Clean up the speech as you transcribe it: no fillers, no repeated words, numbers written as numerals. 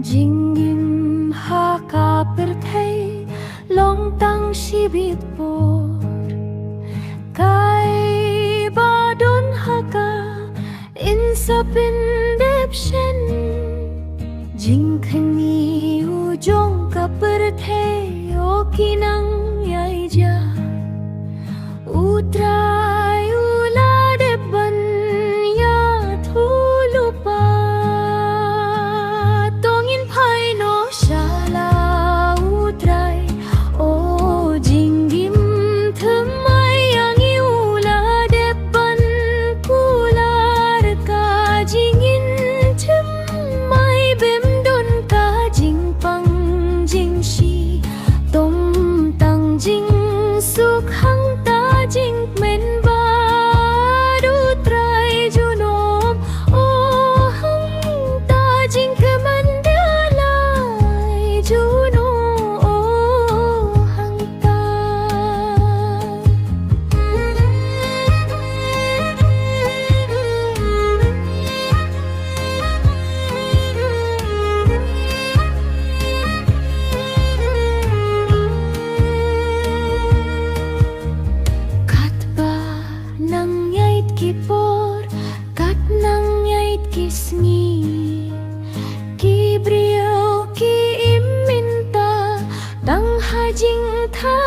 Jingim haka perthai long tang shibit por kai badon haka in sapin depshen jing khani ujong ka perthai o kinang yai ja utrai ula depan ya thulupa tongin phai no shala utrai o jingim thamai yangi ula depan kular ka jingin thamai bem don ka jing pang jing shi tom tang jing suk hang ta jing men ba du trai junom o hang ta jing keman dia lai juno o hang ta kat ba nang yait kipor kat nang yait kisngi ki brio ki iminta tang hajing tha